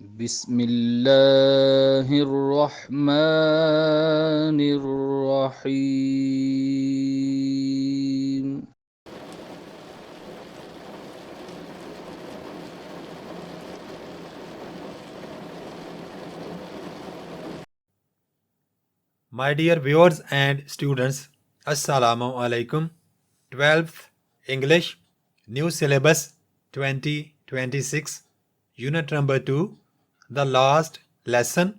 بسم اللہ الرحمن الرحیم. My dear viewers and students, Assalamu alaikum. 12th English, new syllabus 2026, unit number 2, the last lesson,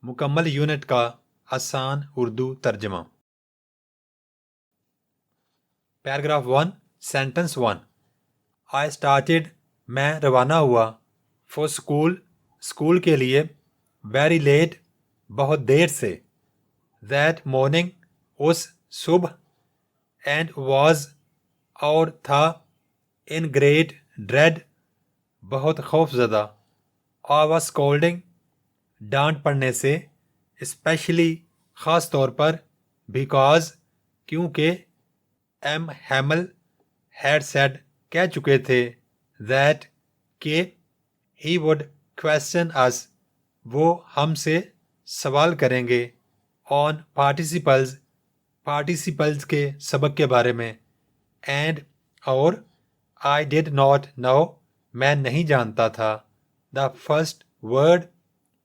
مکمل unit کا آسان اردو ترجمہ. Paragraph 1, sentence 1. I started, میں روانہ ہوا, for school, اسکول کے لیے, very late, بہت دیر سے, that morning, اس صبح, and was, اور تھا, in great dread, بہت خوف زدہ, I was scolding, ڈانٹ پڑنے سے, especially, خاص طور پر, because, کیونکہ, M. Hamel had said, کہہ چکے تھے, that, کہ, he would question us, وہ ہم سے سوال کریں گے, on participles, participles کے سبق کے بارے میں, and, اور, I did not know, میں نہیں جانتا تھا, the first word,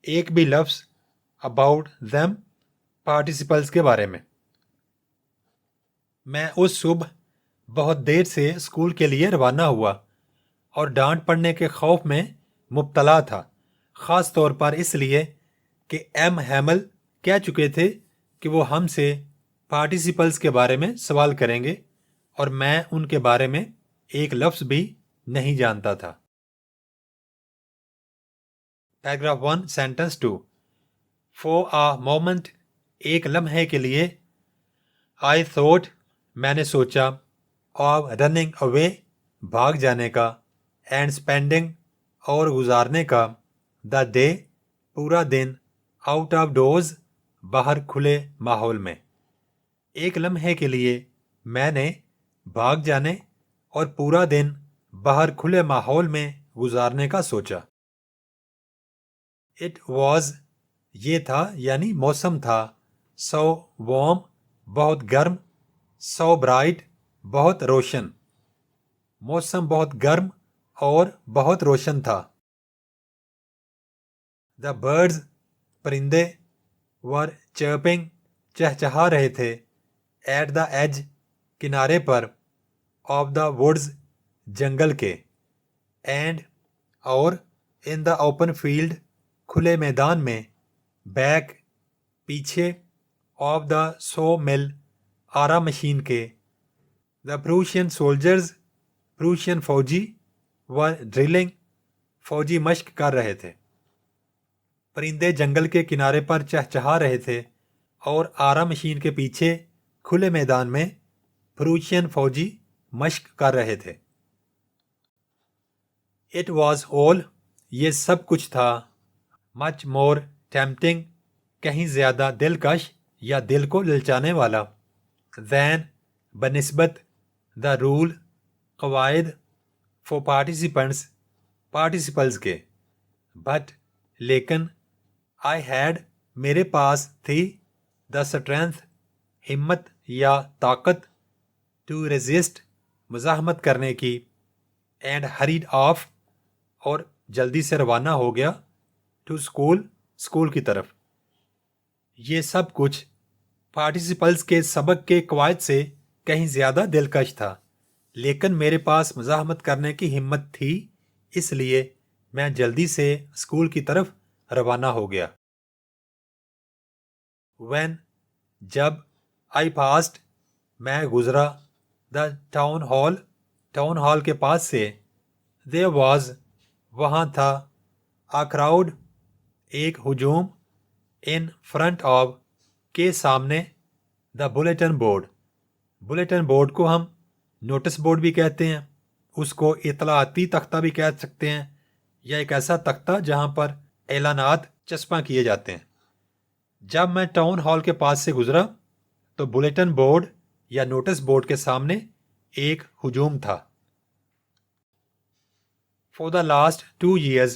ایک بھی لفظ, about them, participles کے بارے میں. میں اس صبح بہت دیر سے اسکول کے لیے روانہ ہوا اور ڈانٹ پڑنے کے خوف میں مبتلا تھا, خاص طور پر اس لیے کہ ایم ہیمل کہہ چکے تھے کہ وہ ہم سے پارٹیسپلز کے بارے میں سوال کریں گے اور میں ان کے بارے میں ایک لفظ بھی نہیں جانتا تھا. Paragraph 1, sentence 2. For a moment, ایک لمحے کے لیے, I thought, میں نے سوچا, of running away, بھاگ جانے کا, and spending, اور گزارنے کا, the day, پورا دن, out of doors, باہر کھلے ماحول میں. ایک لمحے کے لیے میں نے بھاگ جانے اور پورا دن باہر کھلے ماحول میں گزارنے کا سوچا. It was, یہ تھا یعنی موسم تھا, so warm, بہت گرم, so bright, بہت روشن. موسم بہت گرم اور بہت روشن تھا. The birds, پرندے, were chirping, چہچہا رہے تھے, at the edge, کنارے پر, of the woods, جنگل کے, and, اور, in the open field, کھلے میدان میں, back, پیچھے, of the saw mill, Ara machine کے. The Prussian soldiers, پروشین فوجی, were drilling, فوجی مشق کر رہے تھے. پرندے جنگل کے کنارے پر چہچہا رہے تھے اور آرا مشین کے پیچھے کھلے میدان میں پروشین فوجی مشق کر رہے تھے. It was all, یہ سب کچھ تھا, much more tempting, کہیں زیادہ دلکش یا دل کو للچانے والا, than, بنسبت, the rule, قواعد, for participants, participles کے, but, لیکن, I had, میرے پاس تھی, the strength, ہمت یا طاقت, to resist, مزاحمت کرنے کی, and hurried off, اور جلدی سے روانہ ہو گیا, to school, اسکول کی طرف. یہ سب کچھ پارٹیسپلز کے سبق کے قواعد سے کہیں زیادہ دلکش تھا, لیکن میرے پاس مزاحمت کرنے کی ہمت تھی, اس لیے میں جلدی سے اسکول کی طرف روانہ ہو گیا. When, جب, I passed, میں گزرا, the town hall, town hall کے پاس سے, there was, وہاں تھا, a crowd, ایک ہجوم, in front of, کے سامنے, the bulletin board, bulletin board کو ہم نوٹس بورڈ بھی کہتے ہیں, اس کو اطلاعاتی تختہ بھی کہہ سکتے ہیں, یا ایک ایسا تختہ جہاں پر اعلانات چسپاں کیے جاتے ہیں. جب میں ٹاؤن ہال کے پاس سے گزرا تو بلیٹن بورڈ یا نوٹس بورڈ کے سامنے ایک ہجوم تھا. For the last 2 years,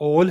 all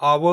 our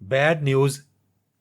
bad news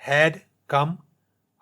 had come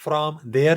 from there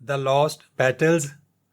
the lost battles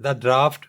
the draft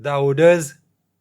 the orders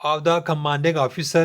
of the commanding officer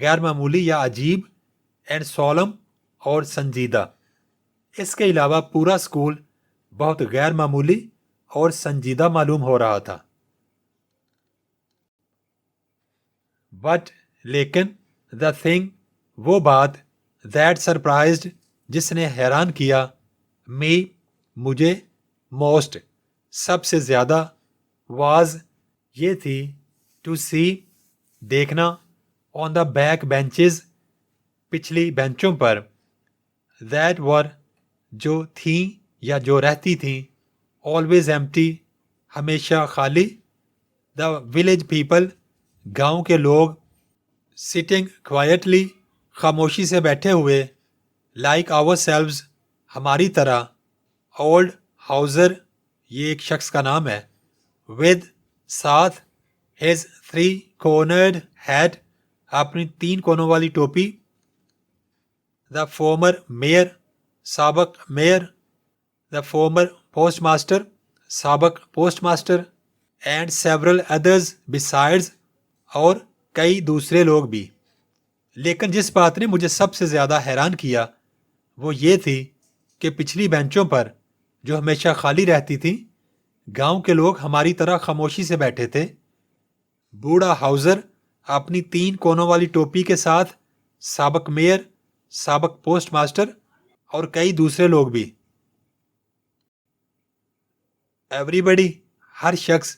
غیر معمولی یا عجیب، اینڈ سولم اور سنجیدہ۔ اس کے علاوہ پورا اسکول بہت غیر معمولی اور سنجیدہ معلوم ہو رہا تھا۔ بٹ لیکن دا تھنگ، وہ بات، دیٹ سرپرائزڈ، جس نے حیران کیا، می، مجھے، موسٹ، سب سے زیادہ، واز، یہ تھی، ٹو سی، دیکھنا، آن دا بیک بینچز، پچھلی بینچوں پر، دیٹ ور، جو تھیں یا جو رہتی تھیں، آلویز ایمٹی، ہمیشہ خالی، دا ولیج پیپل، گاؤں کے لوگ، سٹنگ کوائٹلی، خاموشی سے بیٹھے ہوئے، لائک آور سیلوز، ہماری طرح، اولڈ ہاؤزر، یہ ایک شخص کا نام ہے، ود، ساتھ، ہیز تھری کورنرڈ ہیٹ، اپنی 3 کونوں والی ٹوپی، دا فارمر میئر، سابق mayor, the former post master, سابق post master, and several others besides, اور کئی دوسرے لوگ بھی۔ لیکن جس بات نے مجھے سب سے زیادہ حیران کیا وہ یہ تھی کہ پچھلی بینچوں پر، جو ہمیشہ خالی رہتی تھیں، گاؤں کے لوگ ہماری طرح خاموشی سے بیٹھے تھے، بوڑھا ہاؤزر اپنی 3 کونوں والی ٹوپی کے ساتھ، سابق میئر، سابق پوسٹ ماسٹر، اور کئی دوسرے لوگ بھی۔ ایوری بڈی، ہر شخص،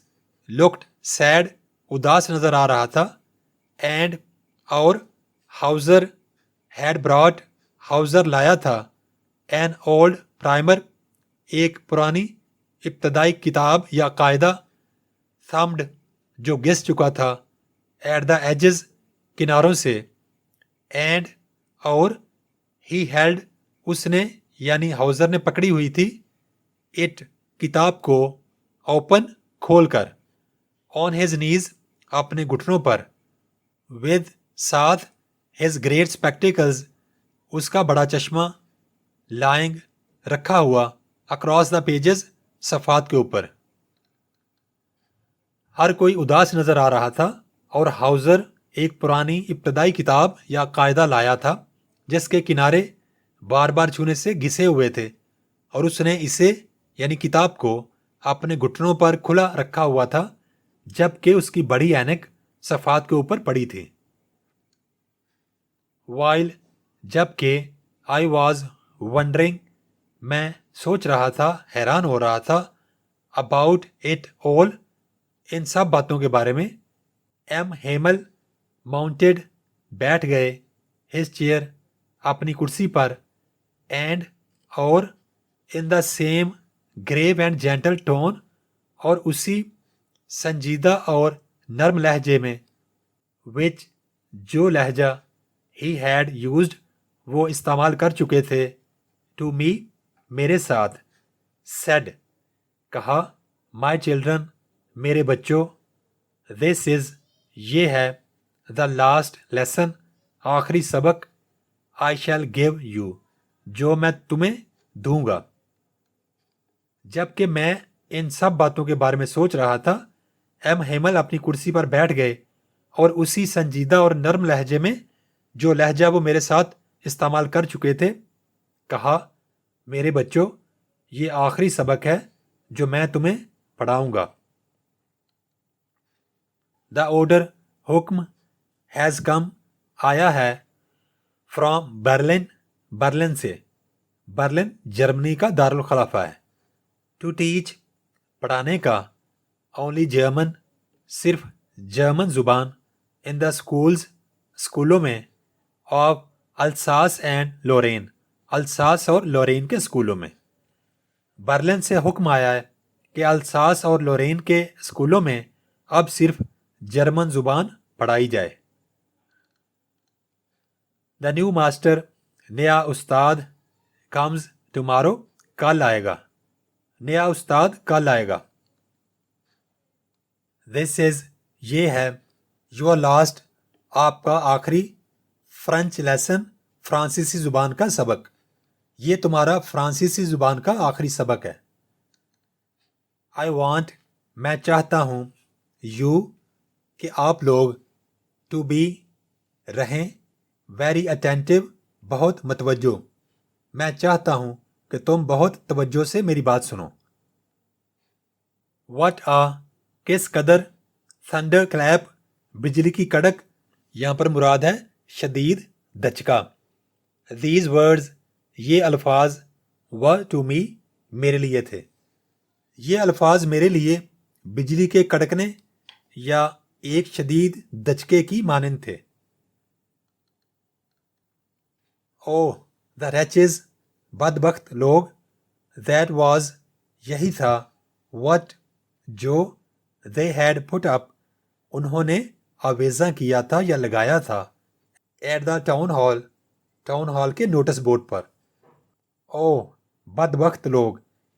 لکڈ سیڈ، اداس نظر آ رہا تھا، اینڈ، اور، ہاؤزر ہیڈ براٹ، ہاؤزر لایا تھا، این اولڈ پرائمر، ایک پرانی ابتدائی کتاب یا قاعدہ، تھمڈ، جو گھس چکا تھا، ایٹ دا ایجز، کناروں سے، اینڈ، اور، ہی ہیلڈ، اس نے یعنی ہاؤزر نے پکڑی ہوئی تھی، اٹ، کتاب کو، اوپن، کھول کر، آن ہیز نیز، اپنے گھٹنوں پر، ود، ساتھ، ہیز گریٹ اسپیکٹیکلز، اس کا بڑا چشمہ، لائنگ، رکھا ہوا، اکراس دا پیجز، صفحات کے اوپر۔ ہر کوئی اداس نظر آ رہا تھا، اور ہاؤزر ایک پرانی ابتدائی کتاب یا قاعدہ لایا تھا جس کے کنارے بار بار چھونے سے گھسے ہوئے تھے، اور اس نے اسے یعنی کتاب کو اپنے گھٹنوں پر کھلا رکھا ہوا تھا، جبکہ اس کی بڑی اینک صفحات کے اوپر پڑی تھی۔ وائل، جبکہ، آئی واز ونڈرنگ، میں سوچ رہا تھا، حیران ہو رہا تھا، اباؤٹ اٹ all، ان سب باتوں کے بارے میں، ایم ہیمل، ماؤنٹیڈ، بیٹھ گئے، ہز چیئر، اپنی کرسی پر، اینڈ، اور، in the same grave and gentle tone, اور اسی سنجیدہ اور نرم لہجے میں، وچ، جو لہجہ، ہی ہیڈ یوزڈ، وہ استعمال کر چکے تھے، ٹو می، میرے ساتھ، سیڈ، کہا، مائی چلڈرن، میرے بچوں، دس از، یہ ہے، دا لاسٹ لیسن، آخری سبق، آئی شیل گیو یو، جو میں تمہیں دوں گا۔ جبکہ میں ان سب باتوں کے بارے میں سوچ رہا تھا، ایم ہیمل اپنی کرسی پر بیٹھ گئے، اور اسی سنجیدہ اور نرم لہجے میں، جو لہجہ وہ میرے ساتھ استعمال کر چکے تھے، کہا، میرے بچوں، یہ آخری سبق ہے جو میں تمہیں پڑھاؤں گا۔ دا آرڈر، حکم، ہیز کم، آیا ہے، فرام برلن، برلن سے، برلن جرمنی کا دارالخلافہ ہے، ٹو ٹیچ، پڑھانے کا، اونلی جرمن، صرف جرمن زبان، ان دا اسکولز، اسکولوں میں، آف الساس اینڈ لورین، الساس اور لورین کے اسکولوں میں۔ برلن سے حکم آیا ہے کہ الساس اور لورین کے اسکولوں میں اب صرف جرمن زبان پڑھائی جائے۔ دا نیو ماسٹر، نیا استاد، کمز ٹمارو، کل آئے گا، نیا استاد کل آئے گا۔ دس از، یہ ہے، یور لاسٹ، آپ کا آخری، فرینچ لیسن، فرانسیسی زبان کا سبق، یہ تمہارا فرانسیسی زبان کا آخری سبق ہے۔ آئی وانٹ، میں چاہتا ہوں، یو، کہ آپ لوگ، ٹو بی، رہیں, ویری اٹینٹو, بہت متوجہ, میں چاہتا ہوں کہ تم بہت توجہ سے میری بات سنو. واٹ آ, کس قدر, تھنڈر کلیپ, بجلی کی کڑک, یہاں پر مراد ہے شدید دھچکا. دیز ورڈز, یہ الفاظ, ور ٹو می, میرے لیے تھے. یہ الفاظ میرے لیے بجلی کے کڑکنے یا ایک شدید دھچکے کی مانند تھے. او دا ریچز, بدبخت لوگ, دیٹ واز, یہی تھا, وٹ, جو, دے ہیڈ پٹ اپ, انہوں نے آویزاں کیا تھا یا لگایا تھا, at the town hall, town hall کے نوٹس بورڈ پر. او بدبخت لوگ,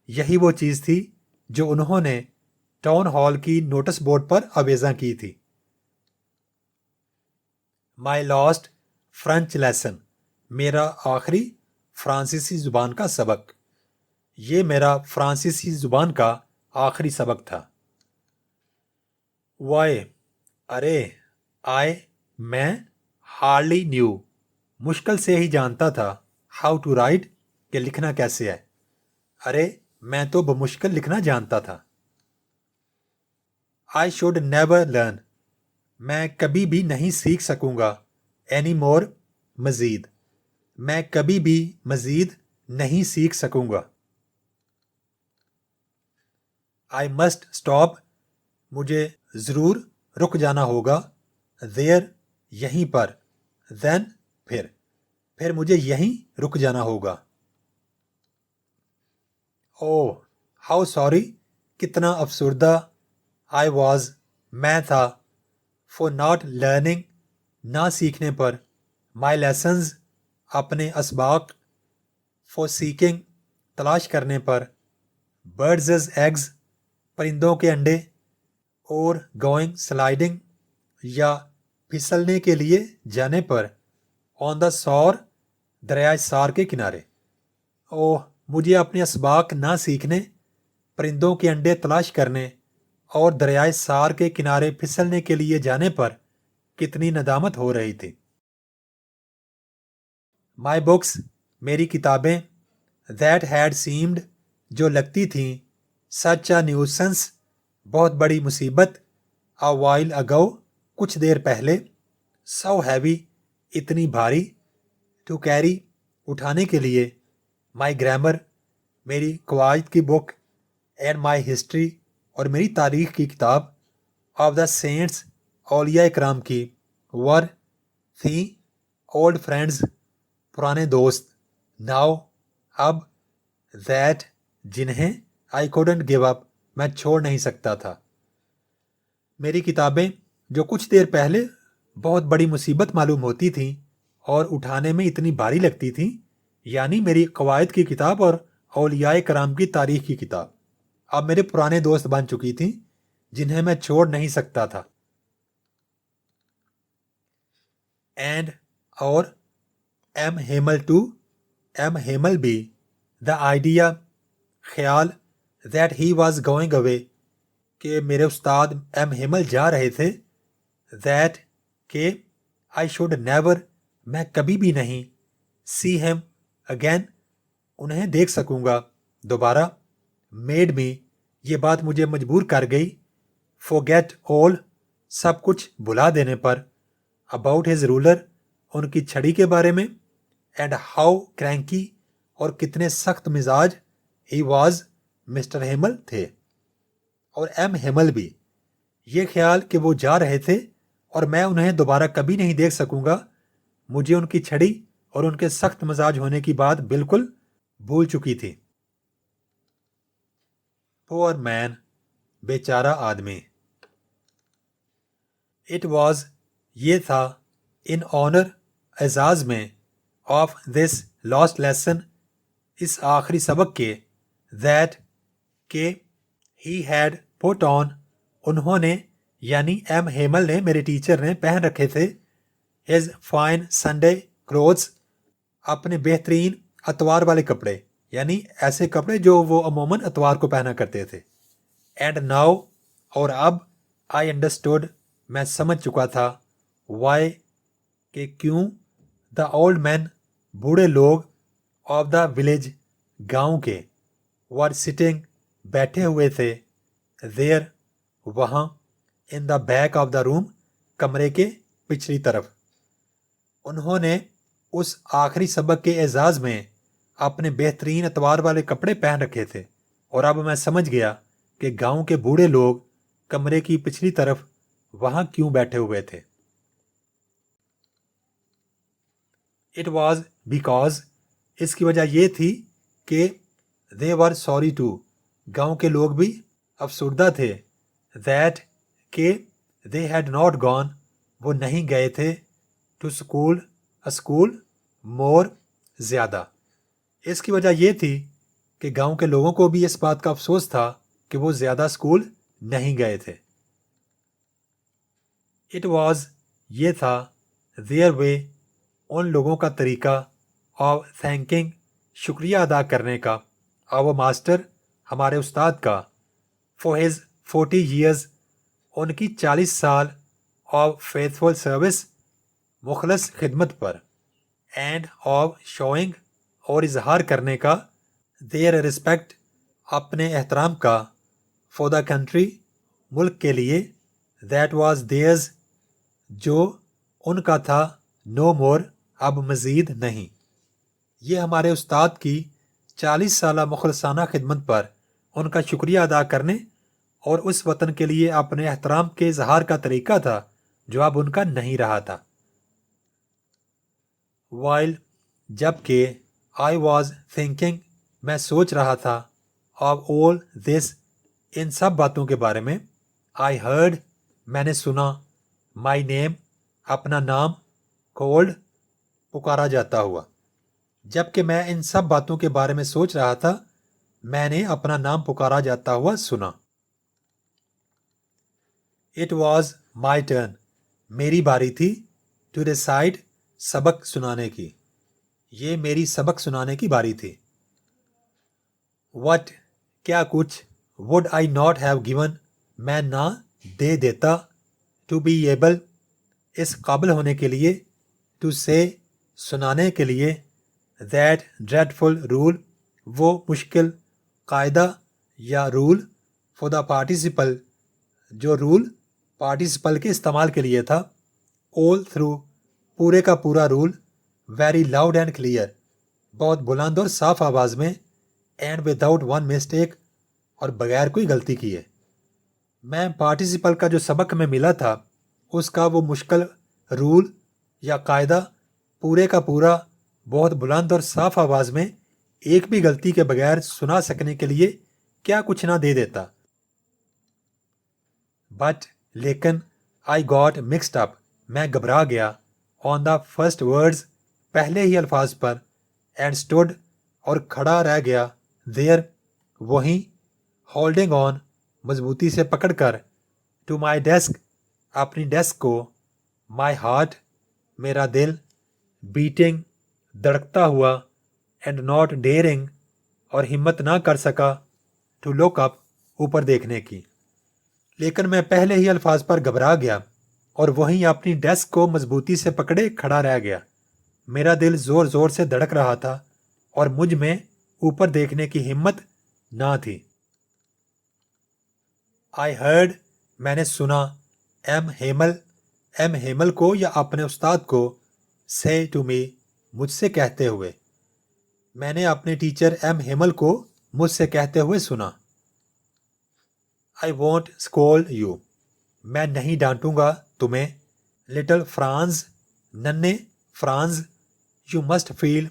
یہی وہ چیز تھی جو انہوں نے ٹاؤن ہال کی نوٹس بورڈ پر آویزاں کی تھی. مائی لاسٹ فرینچ لیسن, میرا آخری فرانسیسی زبان کا سبق. یہ میرا فرانسیسی زبان کا آخری سبق تھا. وائی, ارے, آئی, میں, ہارڈلی نیو, مشکل سے ہی جانتا تھا, ہاؤ ٹو رائٹ, کہ لکھنا کیسے ہے. ارے, میں تو بمشکل لکھنا جانتا تھا. آئی شوڈ نیور لرن, میں کبھی بھی نہیں سیکھ سکوں گا, اینی مور, مزید, میں کبھی بھی مزید نہیں سیکھ سکوں گا. آئی مسٹ اسٹاپ, مجھے ضرور رک جانا ہوگا, دیر, یہیں پر, دین, پھر مجھے یہیں رک جانا ہوگا. او ہاؤ سوری, کتنا افسردہ, آئی واز, میں تھا, فور ناٹ لرننگ, نہ سیکھنے پر, مائی لیسنز, اپنے اسباق, فور سیکنگ, تلاش کرنے پر, برڈزز ایگز, پرندوں کے انڈے, اور گوئنگ سلائڈنگ, یا پھسلنے کے لیے جانے پر, آن دا سور, دریائے سار کے کنارے. اوہ, مجھے اپنے اسباق نہ سیکھنے, پرندوں کے انڈے تلاش کرنے اور دریائے سار کے کنارے پھسلنے کے لیے جانے پر کتنی ندامت ہو رہی تھی. مائی بکس, میری کتابیں, دیٹ ہیڈ سیمڈ, جو لگتی تھیں, سچ اے نیوسنس, بہت بڑی مصیبت, اے وائل اگو, کچھ دیر پہلے, سو ہیوی, اتنی بھاری, ٹو کیری, اٹھانے کے لیے, مائی گرامر, میری قواعد کی بک, اینڈ مائی ہسٹری, اور میری تاریخ کی کتاب, آف دا سینٹس, اولیاء اکرام کی, ور, تھیں, اولڈ فرینڈز, پرانے دوست, ناؤ, اب, دیٹ, جنہیں, آئی کوڈنٹ گیو اپ, میں چھوڑ نہیں سکتا تھا. میری کتابیں جو کچھ دیر پہلے بہت بڑی مصیبت معلوم ہوتی تھیں اور اٹھانے میں اتنی بھاری لگتی تھیں, یعنی میری قواعد کی کتاب اور اولیاء کرام کی تاریخ کی کتاب, اب میرے پرانے دوست بن چکی تھیں جنہیں میں چھوڑ نہیں سکتا تھا. اینڈ, اور, ایم ہیمل ٹو, ایم ہیمل بھی, دا آئیڈیا, خیال, that he was going away, کہ میرے استاد ایم ہیمل جا رہے تھے, دیٹ, کہ, آئی شوڈ نیور, میں کبھی بھی نہیں, سی ہیم, اگین, انہیں دیکھ سکوں گا, دوبارہ, میڈ می, یہ بات مجھے مجبور کر گئی, forget all, سب کچھ بھلا دینے پر, about his ruler, ان کی چھڑی کے بارے میں, and how cranky, اور کتنے سخت مزاج, he was, مسٹر ہیمل تھے, اور ایم ہیمل بھی, یہ خیال کہ وہ جا رہے تھے اور میں انہیں دوبارہ کبھی نہیں دیکھ سکوں گا, مجھے ان کی چھڑی اور ان کے سخت مزاج ہونے کی بات بالکل بھول چکی تھی. پور مین, بیچارہ آدمی. اٹ واز, یہ تھا, ان آنر, اعزاز میں, آف دس لاسٹ لیسن, اس آخری سبق کے, دیٹ, کہ, ہی ہیڈ پٹ آن, انہوں نے, یعنی ایم ہیمل نے, میرے ٹیچر نے پہن رکھے تھے, ہز فائن سنڈے کلوتھس, اپنے بہترین اتوار والے کپڑے, یعنی ایسے کپڑے جو وہ عموماً اتوار کو پہنا کرتے تھے. اینڈ ناؤ, اور اب, آئی انڈرسٹوڈ, میں سمجھ چکا تھا, وائی, کہ کیوں دا اولڈ مین بوڑھے لوگ آف دا ولیج گاؤں کے ور سٹنگ بیٹھے ہوئے تھے دیر وہاں ان دا بیک آف دا روم کمرے کے پچھلی طرف. انہوں نے اس آخری سبق کے اعزاز میں اپنے بہترین اتوار والے کپڑے پہن رکھے تھے اور اب میں سمجھ گیا کہ گاؤں کے بوڑھے لوگ کمرے کی پچھلی طرف وہاں کیوں بیٹھے ہوئے تھے. اٹ واز بیکاز اس کی وجہ یہ تھی کہ دے ور سوری ٹو گاؤں کے لوگ بھی افسردہ تھے دیٹ کہ دے ہیڈ ناٹ گون وہ نہیں گئے تھے ٹو اسکول مور زیادہ. اس کی وجہ یہ تھی کہ گاؤں کے لوگوں کو بھی اس بات کا افسوس تھا کہ وہ زیادہ اسکول نہیں گئے تھے. اٹ واز یہ تھا دیئر وے ان لوگوں کا طریقہ آف تھینکنگ شکریہ ادا کرنے کا آور ماسٹر ہمارے استاد کا فار ہز 40 years ان کی 40 سال آف فیتھفل سروس مخلص خدمت پر اینڈ آف شوئنگ اور اظہار کرنے کا دیر رسپیکٹ اپنے احترام کا فار دا کنٹری ملک کے لیے دیٹ واز دیئرز جو ان کا تھا نو مور اب مزید نہیں. یہ ہمارے استاد کی 40 سالہ مخلصانہ خدمت پر ان کا شکریہ ادا کرنے اور اس وطن کے لیے اپنے احترام کے اظہار کا طریقہ تھا جو اب ان کا نہیں رہا تھا. وائل جب کہ آئی واز تھنکنگ میں سوچ رہا تھا آف all دس ان سب باتوں کے بارے میں آئی ہرڈ میں نے سنا مائی نیم اپنا نام کولڈ پکارا جاتا ہوا. جب کہ میں ان سب باتوں کے بارے میں سوچ رہا تھا میں نے اپنا نام پکارا جاتا ہوا سنا. اٹ واز مائی ٹرن میری باری تھی ٹو ریسائٹ سبق سنانے کی. یہ میری سبق سنانے کی باری تھی. وٹ کیا کچھ would I not have given میں نہ دے دیتا ٹو بی ایبل اس قابل ہونے کے لیے ٹو سے سنانے کے لیے دیٹ ڈریڈفل رول وہ مشکل قاعدہ یا رول فار دا پارٹیسپل جو رول پارٹیسپل کے استعمال کے لیے تھا all تھرو پورے کا پورا roll very loud and clear بہت بلند اور صاف آواز میں اینڈ وداؤٹ ون مسٹیک اور بغیر کوئی غلطی کیے. میں پارٹیسپل کا جو سبق میں ملا تھا اس کا وہ مشکل رول یا قاعدہ پورے کا پورا بہت بلند اور صاف آواز میں ایک بھی غلطی کے بغیر سنا سکنے کے لیے کیا کچھ نہ دے دیتا. بٹ لیکن آئی گاٹ مکسڈ اپ میں گھبرا گیا آن دا فرسٹ ورڈز پہلے ہی الفاظ پر اینڈ اسٹوڈ اور کھڑا رہ گیا دیر وہیں ہولڈنگ آن مضبوطی سے پکڑ کر ٹو مائی ڈیسک اپنی ڈیسک کو مائی ہارٹ میرا دل بیٹنگ دھڑکتا ہوا اینڈ ناٹ ڈیئرنگ اور ہمت نہ کر سکا ٹو لک اپ اوپر دیکھنے کی. لیکن میں پہلے ہی الفاظ پر گھبرا گیا اور وہیں اپنی ڈیسک کو مضبوطی سے پکڑے کھڑا رہ گیا. میرا دل زور زور سے دھڑک رہا تھا اور مجھ میں اوپر دیکھنے کی ہمت نہ تھی. آئی ہرڈ میں نے سنا ایم ہیمل کو یا اپنے استاد کو سے ٹو می مجھ سے کہتے ہوئے. میں نے اپنے ٹیچر ایم ہیمل کو مجھ سے کہتے ہوئے سنا. آئی وونٹ اسکولڈ یو میں نہیں ڈانٹوں گا تمہیں لٹل فرانز ننھے فرانز یو مسٹ فیل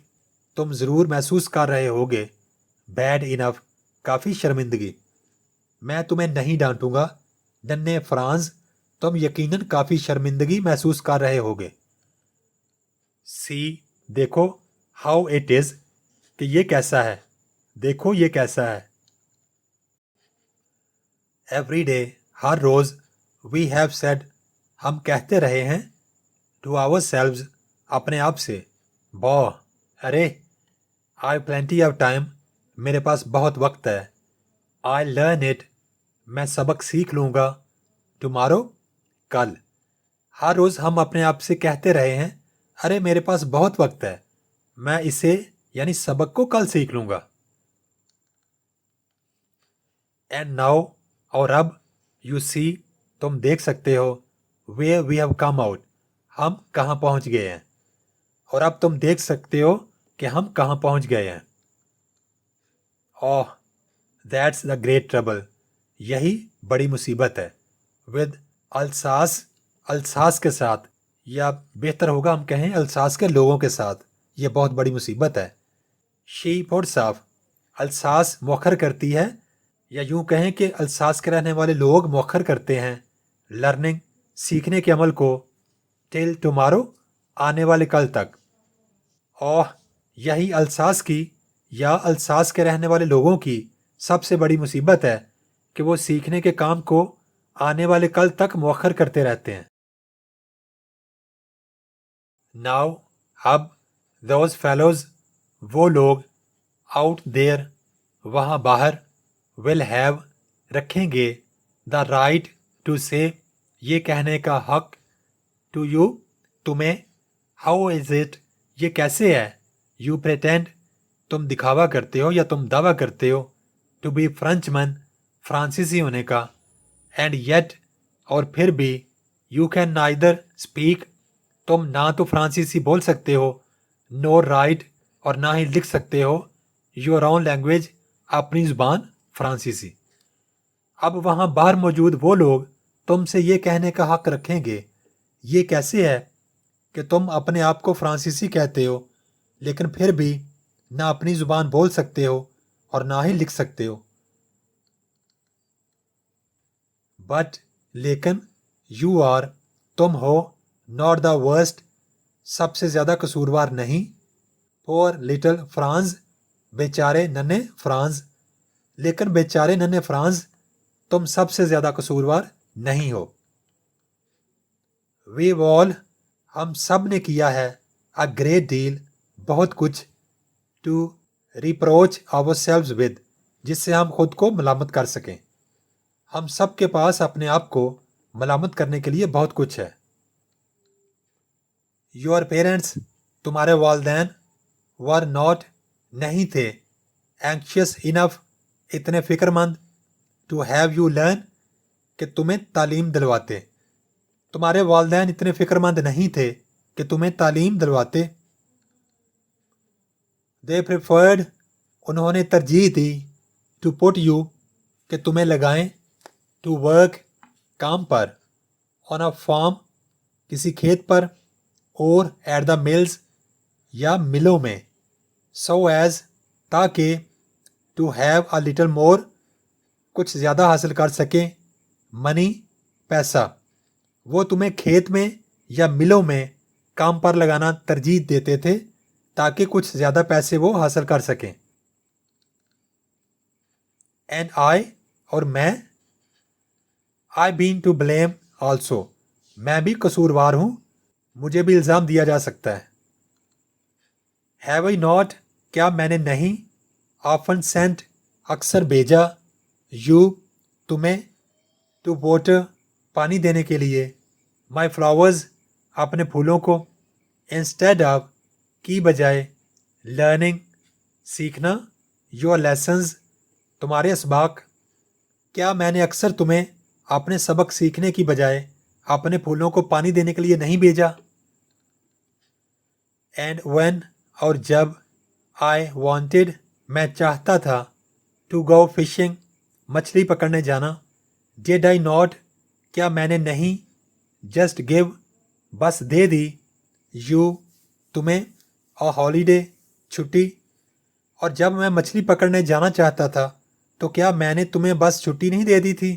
تم ضرور محسوس کر رہے ہوگے بیڈ انف کافی شرمندگی. میں تمہیں نہیں ڈانٹوں گا ننھے فرانز تم یقیناً کافی شرمندگی محسوس کر رہے ہوگے. سی دیکھو ہاؤ اٹ از کہ یہ کیسا ہے دیکھو یہ کیسا ہے. ایوری ڈے ہر روز وی ہیو سیڈ ہم کہتے رہے ہیں ٹو آور سیلوز اپنے آپ سے واہ ارے آئی پلینٹی آف ٹائم میرے پاس بہت وقت ہے. آئی لرن اٹ میں سبق سیکھ لوں گا ٹمارو کل. ہر روز ہم اپنے آپ سے کہتے رہے ہیں ارے میرے پاس بہت وقت ہے، میں اسے یعنی سبق کو کل سیکھ لوں گا. اینڈ ناؤ، اور اب، یو سی، تم دیکھ سکتے ہو، where we have come out, ہم کہاں پہنچ گئے ہیں. اور اب تم دیکھ سکتے ہو کہ ہم کہاں پہنچ گئے ہیں. اوہ دیٹس دا گریٹ ٹربل، یہی بڑی مصیبت ہے. ود الساس، الساس کے ساتھ، یا بہتر ہوگا ہم کہیں الساس کے لوگوں کے ساتھ، یہ بہت بڑی مصیبت ہے. شی پوٹس آف، الساس مؤخر کرتی ہے، یا یوں کہیں کہ الساس کے رہنے والے لوگ مؤخر کرتے ہیں لرننگ، سیکھنے کے عمل کو، ٹل ٹمارو، آنے والے کل تک. اوہ یہی الساس کی یا الساس کے رہنے والے لوگوں کی سب سے بڑی مصیبت ہے کہ وہ سیکھنے کے کام کو آنے والے کل تک مؤخر کرتے رہتے ہیں. ناؤ، اب، دوز فیلوز، وہ لوگ، آؤٹ دیر، وہاں باہر، ول ہیو، رکھیں گے، دا رائٹ ٹو سے، یہ کہنے کا حق، ٹو یو، تمہیں، ہاؤ از اٹ، یہ کیسے ہے، یو پریٹینڈ، تم دکھاوا کرتے ہو یا تم دعویٰ کرتے ہو، ٹو بی فرنچ مین، فرانسیسی ہونے کا، اینڈ یٹ، اور پھر بھی، یو کین نائدر اسپیک، تم نہ تو فرانسیسی بول سکتے ہو، نو رائٹ، اور نہ ہی لکھ سکتے ہو، یور اون لینگویج، اپنی زبان فرانسیسی. اب وہاں باہر موجود وہ لوگ تم سے یہ کہنے کا حق رکھیں گے، یہ کیسے ہے کہ تم اپنے آپ کو فرانسیسی کہتے ہو لیکن پھر بھی نہ اپنی زبان بول سکتے ہو اور نہ ہی لکھ سکتے ہو. بٹ، لیکن، یو آر، تم ہو، ناٹ دا ورسٹ، سب سے زیادہ قصوروار نہیں، پور لٹل فرانز، بیچارے ننھے فرانز، لیکن بیچارے ننھے فرانز، تم سب سے زیادہ قصوروار نہیں ہو. وی آل، ہم سب نے کیا ہے، اے گریٹ ڈیل، بہت کچھ، ٹو ریپروچ آور سیلوز ود، جس سے ہم خود کو ملامت کر سکیں. ہم سب کے پاس اپنے آپ کو ملامت کرنے کے لیے بہت کچھ ہے. یور پیرنٹس، تمہارے والدین، ور ناٹ، نہیں تھے، اینکشیس انف، اتنے فکر مند، ٹو ہیو یو لرن، کہ تمہیں تعلیم دلواتے. تمہارے والدین اتنے فکر مند نہیں تھے کہ تمہیں تعلیم دلواتے. دے پریفرڈ، انہوں نے ترجیح دی، ٹو پٹ یو، کہ تمہیں لگائیں، ٹو ورک، کام پر، آن اے فارم، کسی کھیت پر، اور ایٹ دا ملز، یا ملوں میں، سو ایز، تاکہ، to have a little more, کچھ زیادہ حاصل کر سکیں، منی، پیسہ. وہ تمہیں کھیت میں یا ملوں میں کام پر لگانا ترجیح دیتے تھے تاکہ کچھ زیادہ پیسے وہ حاصل کر سکیں. اینڈ آئی، اور میں، آئی بین ٹو بلیم آلسو، میں بھی قصوروار ہوں، مجھے بھی الزام دیا جا سکتا ہے. ہیو آئی ناٹ، کیا میں نے نہیں، آفن سینٹ، اکثر بھیجا، یو، تمہیں، ٹو واٹر، پانی دینے کے لیے، مائی فلاورز، اپنے پھولوں کو، انسٹیڈ آف، کی بجائے، لرننگ، سیکھنا، یور لیسنز، تمہارے اسباق، کیا میں نے اکثر تمہیں اپنے سبق سیکھنے کی بجائے اپنے پھولوں کو پانی دینے کے لیے نہیں بھیجا. اینڈ وین، اور جب، آئی وانٹیڈ، میں چاہتا تھا، ٹو گو فشنگ، مچھلی پکڑنے جانا، ڈیڈ آئی ناٹ، کیا میں نے نہیں، جسٹ گیو، بس دے دی، یو، تمہیں، اے ہالیڈے، چھٹی، اور جب میں مچھلی پکڑنے جانا چاہتا تھا تو کیا میں نے تمہیں بس چھٹی نہیں دے دی تھی.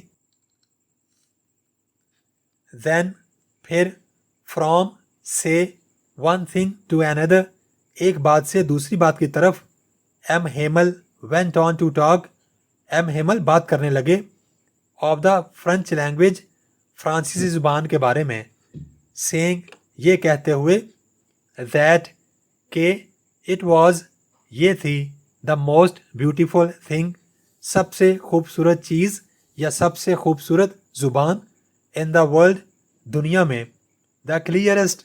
دین، پھر، فرام، سے، ون تھنگ ٹو اندر، ایک بات سے دوسری بات کی طرف، M Hamel went on to talk, M Hamel بات کرنے لگے، آف دا فرینچ لینگویج، فرانسیسی زبان کے بارے میں، سینگ، یہ کہتے ہوئے، دیٹ، کہ، اٹ واز، یہ تھی، دا موسٹ بیوٹیفل تھنگ، سب سے خوبصورت چیز یا سب سے خوبصورت زبان، ان دا ورلڈ، دنیا میں، دا کلیئرسٹ،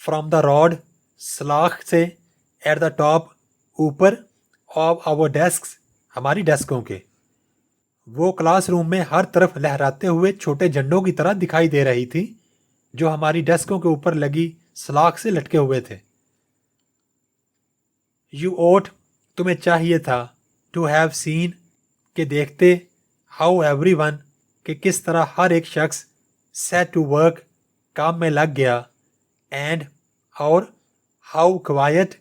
فرام دا راڈ سلاخ سے ایٹ دا ٹاپ اوپر آف آور ڈیسکس ہماری ڈیسکوں کے. وہ کلاس روم میں ہر طرف لہراتے ہوئے چھوٹے جھنڈوں کی طرح دکھائی دے رہی تھی جو ہماری ڈیسکوں کے اوپر لگی سلاخ سے لٹکے ہوئے تھے. یو اوٹ تمہیں چاہیے تھا ٹو ہیو سین کہ دیکھتے ہاؤ ایوری ون کہ کس طرح ہر ایک شخص سیٹ ٹو ورک کام میں لگ گیا اینڈ اور ہاؤ کوائٹ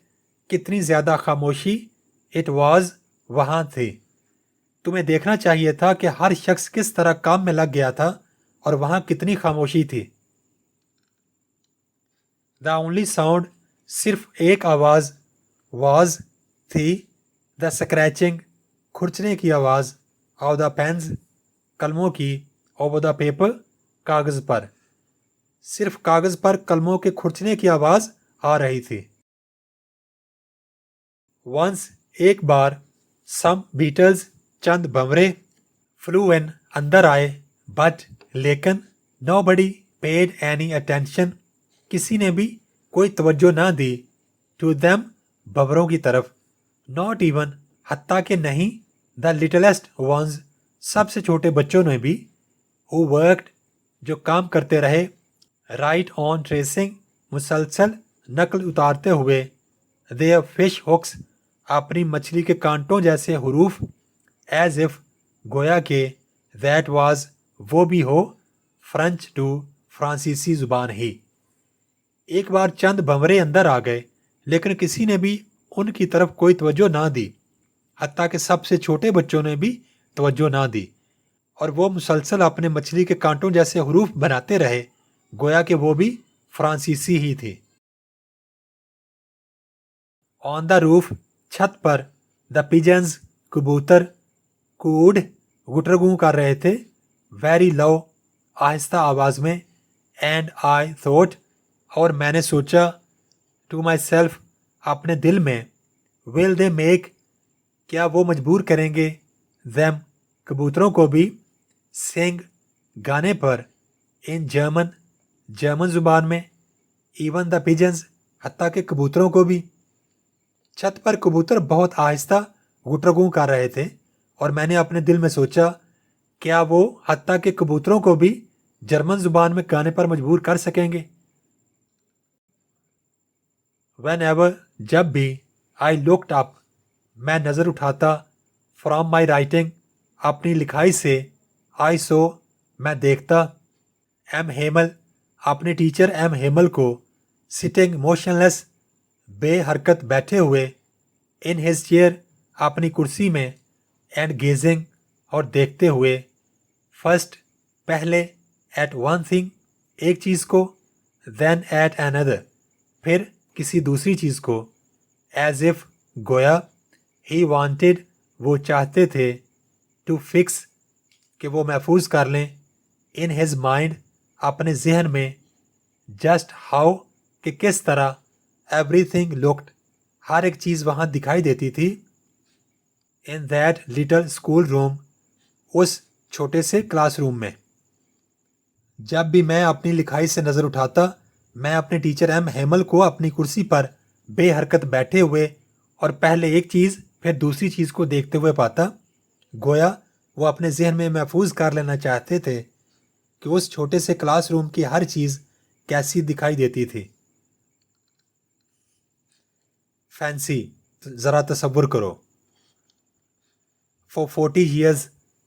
کتنی زیادہ خاموشی اٹ واز وہاں تھی. تمہیں دیکھنا چاہیے تھا کہ ہر شخص کس طرح کام میں لگ گیا تھا اور وہاں کتنی خاموشی تھی. دا اونلی ساؤنڈ صرف ایک آواز واز تھی دا اسکریچنگ کھرچنے کی آواز آف دا پینز قلموں کی اوور دا پیپر کاغذ پر. صرف کاغذ پر قلموں کے کھرچنے کی آواز آ رہی تھی. ونس ایک بار سم بیٹلز چند بھنورے فلو ان اندر آئے بٹ لیکن نو بڈی پیڈ اینی اٹینشن کسی نے بھی کوئی توجہ نہ دی ٹو دیم بھنوروں کی طرف ناٹ ایون حتیٰ کہ نہیں دا لٹلسٹ ونز سب سے چھوٹے بچوں نے بھی ہو ورکڈ جو کام کرتے رہے رائٹ آن ٹریسنگ مسلسل نقل اتارتے ہوئے دیئر فش ہکس اپنی مچھلی کے کانٹوں جیسے حروف ایز اف گویا کہ دیٹ واز وہ بھی ہو فرنچ ٹو فرانسیسی زبان ہی. ایک بار چند بھنورے اندر آ گئے لیکن کسی نے بھی ان کی طرف کوئی توجہ نہ دی حتیٰ کہ سب سے چھوٹے بچوں نے بھی توجہ نہ دی اور وہ مسلسل اپنے مچھلی کے کانٹوں جیسے حروف بناتے رہے گویا کہ وہ بھی فرانسیسی ہی تھی. آن دا روف چھت پر دا پیجنز کبوتر کوڈ گٹرگوں کر رہے تھے ویری لو آہستہ آواز میں اینڈ آئی تھوٹ اور میں نے سوچا ٹو مائی سیلف اپنے دل میں ول دے میک کیا وہ مجبور کریں گے them کبوتروں کو بھی سنگ گانے پر ان جرمن زبان میں ایون دا پیجنز حتیٰ کہ کبوتروں کو بھی. چھت پر کبوتر بہت آہستہ گٹرگوں کر رہے تھے اور میں نے اپنے دل میں سوچا کیا وہ حتیٰ کہ کبوتروں کو بھی جرمن زبان میں گانے پر مجبور کر سکیں گے. وین ایور جب بھی آئی لکڈ اپ میں نظر اٹھاتا فرام مائی رائٹنگ اپنی لکھائی سے آئی سو میں دیکھتا ایم ہیمل اپنے ٹیچر ایم ہیمل کو سٹنگ موشن لیس بے حرکت بیٹھے ہوئے ان ہز چیئر اپنی کرسی میں اینڈ گیزنگ اور دیکھتے ہوئے فرسٹ پہلے ایٹ ون تھنگ ایک چیز کو دین ایٹ another پھر کسی دوسری چیز کو ایز اف گویا ہی وانٹیڈ وہ چاہتے تھے ٹو فکس کہ وہ محفوظ کر لیں ان ہز مائنڈ اپنے ذہن میں جسٹ ہاؤ کہ کس طرح ایوری تھنگ لکڈ ہر ایک چیز وہاں دکھائی دیتی تھی ان دیٹ لٹل اسکول روم اس چھوٹے سے کلاس روم میں. جب بھی میں اپنی لکھائی سے نظر اٹھاتا میں اپنے ٹیچر ایم ہیمل کو اپنی کرسی پر بے حرکت بیٹھے ہوئے اور پہلے ایک چیز پھر دوسری چیز کو دیکھتے ہوئے پاتا گویا وہ اپنے ذہن میں محفوظ کر لینا چاہتے تھے کہ اس چھوٹے سے کلاس روم کی ہر چیز کیسی دکھائی دیتی تھی. فینسی ذرا تصور کرو فور 40 years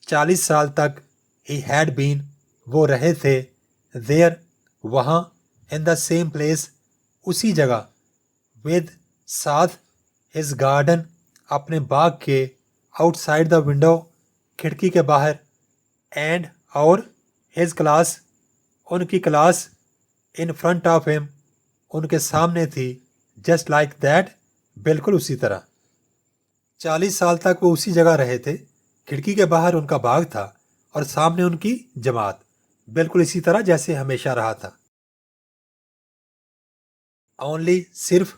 40 سال تک ہی ہیڈ بین وہ رہے تھے دیر وہاں ان دا سیم پلیس اسی جگہ ود ساتھ ہز گارڈن اپنے باغ کے آؤٹ سائڈ دا ونڈو کھڑکی کے باہر اینڈ اور ہز کلاس ان کی کلاس ان فرنٹ آف ہم ان کے سامنے تھی جسٹ لائک دیٹ بالکل اسی طرح. 40 سال تک وہ اسی جگہ رہے تھے کھڑکی کے باہر ان کا باغ تھا اور سامنے ان کی جماعت بالکل اسی طرح جیسے ہمیشہ رہا تھا. اونلی صرف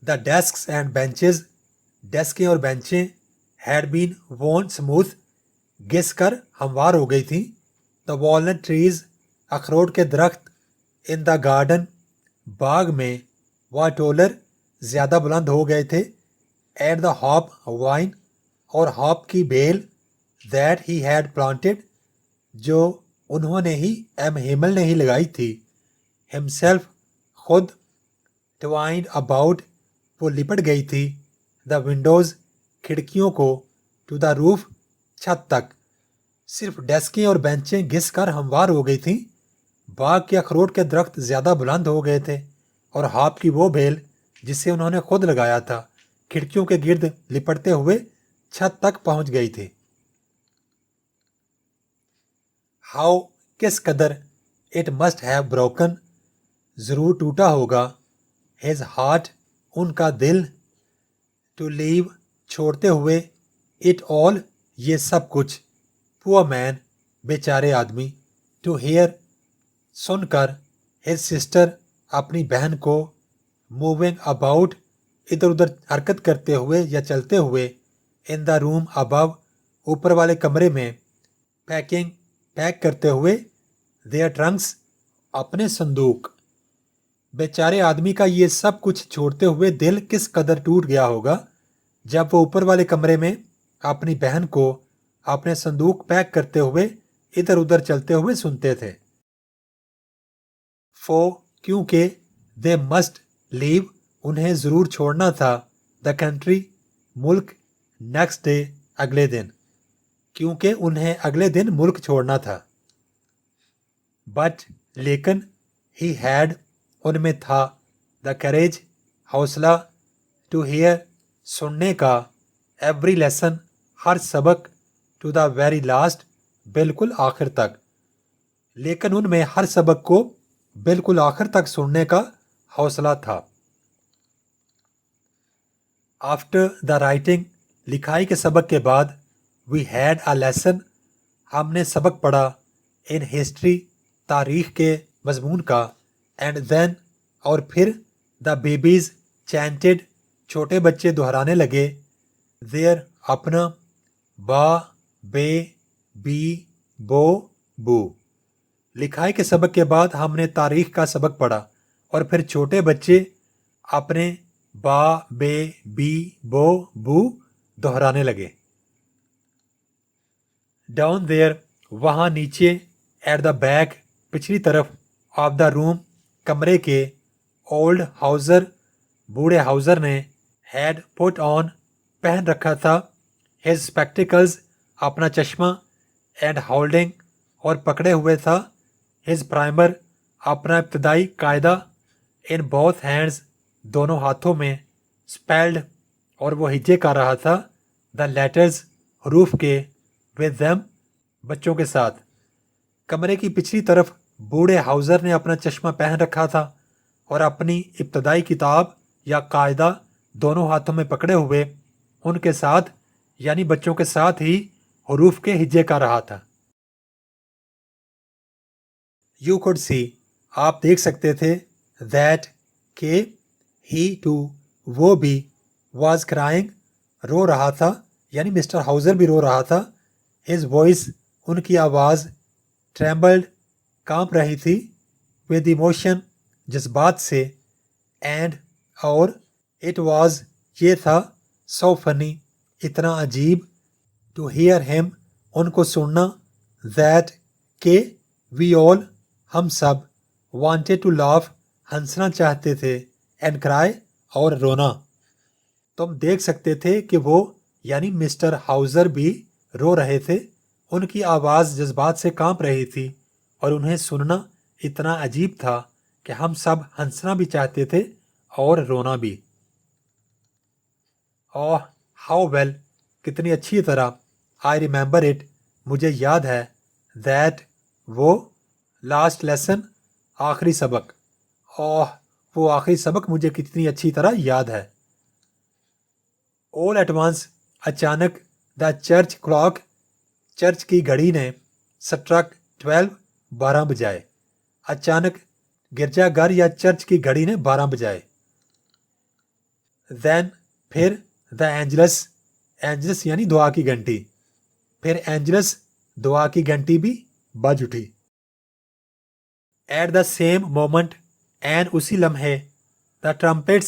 دا ڈیسکس اینڈ بینچز ڈیسکیں اور بینچیں ہیڈ بین وون اسموتھ گھس کر ہموار ہو گئی تھیں. دا والنٹ ٹریز اخروٹ کے درخت ان دا گارڈن باغ میں وہ ٹولر زیادہ بلند ہو گئے تھے، ایٹ دا ہاپ وائن اور ہاپ کی بیل دیٹ ہی ہیڈ پلانٹڈ جو انہوں نے ہی ہیمل نے ہی لگائی تھی، ہمسیلف خود، ٹوائنڈ اباؤٹ وہ لپٹ گئی تھی، دا ونڈوز کھڑکیوں کو، ٹو دا روف چھت تک، صرف ڈیسکیں اور بینچیں گھس کر ہموار ہو گئی تھیں، باغ کے اخروٹ کے درخت زیادہ بلند ہو گئے تھے، اور ہاپ کی وہ بیل جسے انہوں نے خود لگایا تھا کھڑکیوں کے گرد لپٹتے ہوئے چھت تک پہنچ گئی تھی۔ ہاؤ کس قدر، اٹ مسٹ ہیو بروکن ضرور ٹوٹا ہوگا، ہز ہارٹ ان کا دل، ٹو لیو چھوڑتے ہوئے، اٹ آل یہ سب کچھ، پور مین بیچارے آدمی، ٹو ہیئر سن کر، ہز سسٹر اپنی بہن کو، موونگ اباؤٹ ادھر ادھر حرکت کرتے ہوئے یا چلتے ہوئے، ان دا روم ابو اوپر والے کمرے میں، پیکنگ پیک کرتے ہوئے، دیئر ٹرنکس اپنے صندوق۔ بیچارے آدمی کا یہ سب کچھ چھوڑتے ہوئے دل کس قدر ٹوٹ گیا ہوگا جب وہ اوپر والے کمرے میں اپنی بہن کو اپنے صندوق پیک کرتے ہوئے ادھر ادھر چلتے ہوئے سنتے تھے۔ فو کیونکہ، دے مسٹ لیو انہیں ضرور چھوڑنا تھا، دا کنٹری ملک، نیکسٹ ڈے اگلے دن، کیونکہ انہیں اگلے دن ملک چھوڑنا تھا۔ بٹ لیکن، ہی ہیڈ ان میں تھا، دا کریج حوصلہ، ٹو ہیئر سننے کا، ایوری لیسن ہر سبق، ٹو دا ویری لاسٹ بالکل آخر تک، لیکن ان میں ہر سبق کو بالکل آخر تک سننے کا حوصلہ تھا۔ آفٹر دا رائٹنگ لکھائی کے سبق کے بعد، وی ہیڈ اے لیسن ہم نے سبق پڑھا، ان ہسٹری تاریخ کے مضمون کا، اینڈ دین اور پھر، دا بیبیز چینٹڈ چھوٹے بچے دہرانے لگے، دیئر اپنا، با بے بی بو بو۔ لکھائی کے سبق کے بعد ہم نے تاریخ کا سبق پڑھا اور پھر چھوٹے بچے اپنے با بے بی بو بو دہرانے لگے۔ ڈاؤن دیئر وہاں نیچے، ایٹ دا بیک پچھلی طرف، آف دا روم کمرے کے، اولڈ ہاؤزر بوڑھے ہاؤزر نے، ہیڈ پٹ آن پہن رکھا تھا، ہز اسپیکٹیکلز اپنا چشمہ، اینڈ ہولڈنگ اور پکڑے ہوئے تھا، ہز پرائمر اپنا ابتدائی قاعدہ، ان بوتھ ہینڈز دونوں ہاتھوں میں، اسپیلڈ اور وہ ہجے کر رہا تھا، دا لیٹرز حروف کے، ود them بچوں کے ساتھ۔ کمرے کی پچھلی طرف بوڑھے ہاؤزر نے اپنا چشمہ پہن رکھا تھا اور اپنی ابتدائی کتاب یا قاعدہ دونوں ہاتھوں میں پکڑے ہوئے ان کے ساتھ یعنی بچوں کے ساتھ ہی حروف کے ہجے کر رہا تھا۔ یو could see آپ دیکھ سکتے تھے، that کہ he too وہ بھی was crying رو رہا تھا یعنی مسٹر ہاؤزر بھی رو رہا تھا، his voice ان کی آواز، trembled کانپ رہی تھی، with emotion جذبات سے، and اور it was یہ تھا، so funny اتنا عجیب، to hear him ان کو سننا، that کہ we all ہم سب wanted to laugh ہنسنا چاہتے تھے، and cry اور رونا۔ تم دیکھ سکتے تھے کہ وہ یعنی مسٹر ہاؤزر بھی رو رہے تھے، ان کی آواز جذبات سے کانپ رہی تھی اور انہیں سننا اتنا عجیب تھا کہ ہم سب ہنسنا بھی چاہتے تھے اور رونا بھی۔ اوہ ہاؤ ویل کتنی اچھی طرح، آئی ریمبر اٹ مجھے یاد ہے، دیٹ وہ، لاسٹ لیسن آخری سبق، اوہ وہ آخری سبق مجھے کتنی اچھی طرح یاد ہے۔ all at once اچانک، دا چرچ کلاک چرچ کی گھڑی نے، سٹرک 12 بجائے، اچانک گرجا گھر یا چرچ کی گھڑی نے 12 بجائے۔ then پھر، دا اینجلس اینجلس یعنی دعا کی گھنٹی، پھر اینجلس دعا کی گھنٹی بھی بج اٹھی۔ At the same moment an اسی لمحے، The trumpets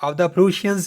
of the Prussians,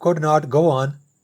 could not go on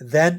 then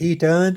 he turned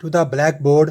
to the blackboard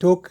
took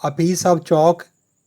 a piece of chalk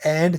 and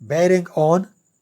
bearing on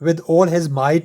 with all his might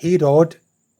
he wrote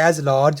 as large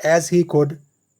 as he could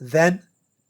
then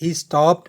he stopped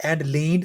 and leaned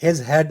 his head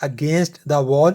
against the wall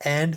and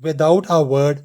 without a word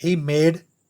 he made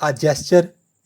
a gesture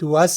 to us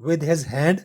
with his hand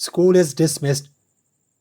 school is dismissed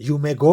you may go